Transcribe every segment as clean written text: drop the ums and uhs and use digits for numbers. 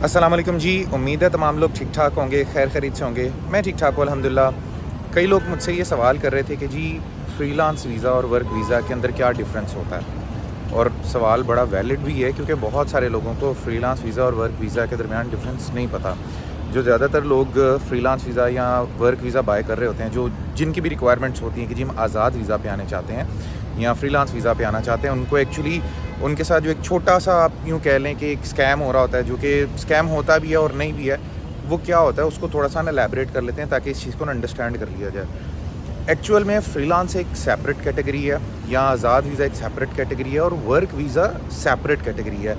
अस्सलाम वालेकुम जी। उम्मीद है तमाम लोग ठीक ठाक होंगे, खैर खैरियत से होंगे। मैं ठीक ठाक हूँ अल्हम्दुलिल्लाह। कई लोग मुझसे ये सवाल कर रहे थे कि जी फ्रीलांस वीज़ा और वर्क वीज़ा के अंदर क्या डिफ़रेंस होता है, और सवाल बड़ा वैलिड भी है क्योंकि बहुत सारे लोगों को फ्रीलांस वीज़ा और वर्क वीज़ा के दरमियान डिफ़रेंस नहीं पता। जो ज़्यादातर लोग फ्रीलांस वीज़ा या वर्क वीज़ा बाय कर रहे होते हैं, जो जिनकी भी रिक्वायरमेंट्स होती हैं कि जी हम आज़ाद वीज़ा पे आने चाहते हैं या फ्रीलांस वीज़ा पे आना चाहते हैं, उनको एक्चुअली उनके साथ जो एक छोटा सा आप यूँ कह लें कि एक स्कैम हो रहा होता है, जो कि स्कैम होता भी है और नहीं भी है। वो क्या होता है उसको थोड़ा सा ना एलैबोरेट कर लेते हैं ताकि इस चीज़ को ना अंडरस्टैंड कर लिया जाए। एक्चुअल में फ्रीलांस एक सेपरेट कैटेगरी है या आज़ाद वीज़ा एक सेपरेट कैटेगरी है और वर्क वीज़ा सेपरेट कैटेगरी है।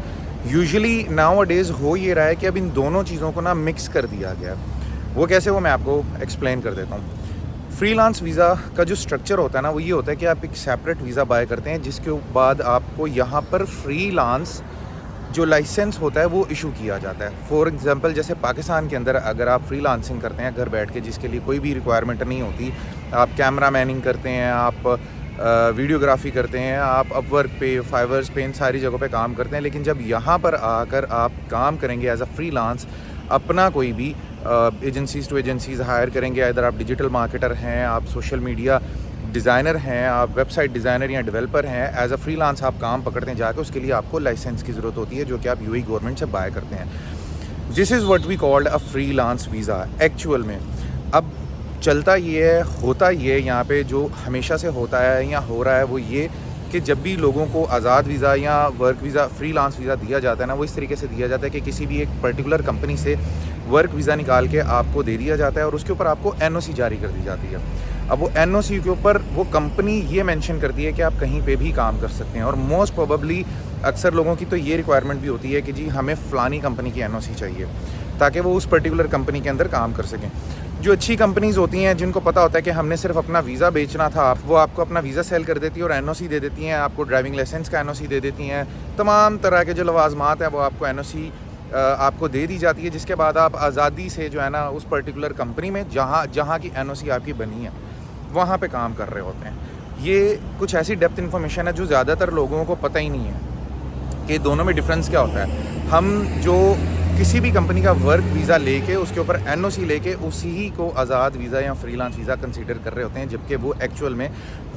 यूजुअली नाउ डेज़ हो ये रहा है कि अब इन दोनों चीज़ों को ना मिक्स कर दिया गया है। वो कैसे, वो मैं आपको एक्सप्लेन कर देता हूँ। फ्रीलांस वीज़ा का जो स्ट्रक्चर होता है ना, वो ये होता है कि आप एक सेपरेट वीज़ा बाय करते हैं, जिसके बाद आपको यहाँ पर फ्रीलांस जो लाइसेंस होता है वो इशू किया जाता है। फॉर एग्जांपल जैसे पाकिस्तान के अंदर अगर आप फ्रीलांसिंग करते हैं घर बैठ के, जिसके लिए कोई भी रिक्वायरमेंट नहीं होती, आप कैमरा मैनिंग करते हैं, आप वीडियोग्राफी करते हैं, आप अपवर्क पे, फाइवर्स पे, इन सारी जगहों पे काम करते हैं, लेकिन जब यहाँ पर आकर आप काम करेंगे एज अ फ्रीलांस, अपना कोई भी एजेंसीज़ टू एजेंसीज़ हायर करेंगे, इधर आप डिजिटल मार्केटर हैं, आप सोशल मीडिया डिज़ाइनर हैं, आप वेबसाइट डिज़ाइनर या डेवलपर हैं, एज अ फ्रीलांस आप काम पकड़ते हैं जाके, उसके लिए आपको लाइसेंस की ज़रूरत होती है जो कि आप यूएई गवर्नमेंट से बाय करते हैं। This is what we called a freelance visa actual में। अब चलता ये है, होता ये यहाँ पे जो हमेशा से होता है या हो रहा है वो ये कि जब भी लोगों को आज़ाद वीज़ा या वर्क वीज़ा, फ्रीलांस वीज़ा दिया जाता है ना, वो इस तरीके से दिया जाता है कि किसी भी एक पर्टिकुलर कंपनी से वर्क वीज़ा निकाल के आपको दे दिया जाता है और उसके ऊपर आपको एनओसी जारी कर दी जाती है। अब वो एनओसी के ऊपर वो कंपनी ये मेंशन करती है कि आप कहीं पे भी काम कर सकते हैं, और मोस्ट प्रोबेबली अक्सर लोगों की तो ये रिक्वायरमेंट भी होती है कि जी हमें फ़लानी कंपनी की एनओसी चाहिए ताकि वो उस पर्टिकुलर कंपनी के अंदर काम कर सकें। जो अच्छी कंपनीज़ होती हैं, जिनको पता होता है कि हमने सिर्फ अपना वीज़ा बेचना था, वो आपको अपना वीज़ा सेल कर देती है और एनओसी दे देती हैं, आपको ड्राइविंग लाइसेंस का एनओसी दे देती हैं, तमाम तरह के जो लवाजमात हैं वो आपको एनओसी आपको दे दी जाती है, जिसके बाद आप आज़ादी से जो है ना उस पर्टिकुलर कंपनी में जहाँ की एनओसी आपकी बनी है वहाँ पे काम कर रहे होते हैं। ये कुछ ऐसी डेप्थ इन्फॉर्मेशन है जो ज़्यादातर लोगों को पता ही नहीं है कि दोनों में डिफरेंस क्या होता है। हम जो किसी भी कंपनी का वर्क वीज़ा लेके उसके ऊपर एनओसी लेके उसी ही को आज़ाद वीज़ा या फ्रीलांस वीज़ा कंसीडर कर रहे होते हैं, जबकि वो एक्चुअल में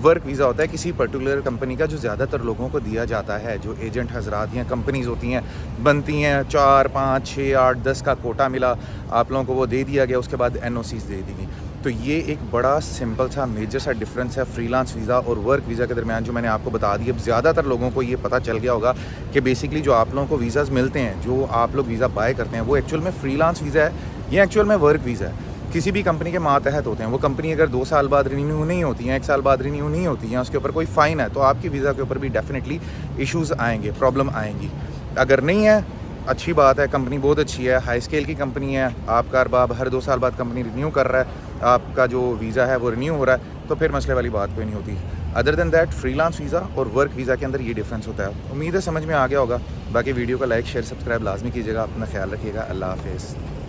वर्क वीज़ा होता है किसी पर्टिकुलर कंपनी का जो ज़्यादातर लोगों को दिया जाता है। जो एजेंट हजरात या कंपनीज़ होती हैं, बनती हैं 4, 5, 6, 8, 10 का कोटा मिला आप लोगों को, वो दे दिया गया, उसके बाद एनओसीज़ दे दी गई। तो ये एक बड़ा सिंपल सा मेजर सा डिफरेंस है फ्रीलांस वीज़ा और वर्क वीज़ा के दरमियान, जो मैंने आपको बता दिया। अब ज़्यादातर लोगों को ये पता चल गया होगा कि बेसिकली जो आप लोगों को वीज़ाज़ मिलते हैं, जो आप लोग वीज़ा बाय करते हैं, वो एक्चुअल में फ्रीलांस वीज़ा है या एक्चुअल में वर्क वीज़ा है। किसी भी कंपनी के मातहत होते हैं। वो कंपनी अगर 2 साल बाद रिन्यू नहीं होती हैं, 1 साल बाद रिन्यू नहीं होती हैं, उसके ऊपर कोई फ़ाइन है, तो आपकी वीज़ा के ऊपर भी डेफिनेटली इश्यूज़ आएंगे, प्रॉब्लम आएंगी। अगर नहीं है, अच्छी बात है, कंपनी बहुत अच्छी है, हाई स्केल की कंपनी है, आपका अरबाब हर 2 साल बाद कंपनी रिन्यू कर रहा है, आपका जो वीज़ा है वो रिन्यू हो रहा है, तो फिर मसले वाली बात कोई नहीं होती। Other than that freelance visa और वर्क वीज़ा के अंदर ये डिफरेंस होता है। उम्मीद है समझ में आ गया होगा। बाकी वीडियो को लाइक, शेयर, सब्सक्राइब लाजमी कीजिएगा। अपना ख्याल रखिएगा। अल्लाह हाफ़िज़।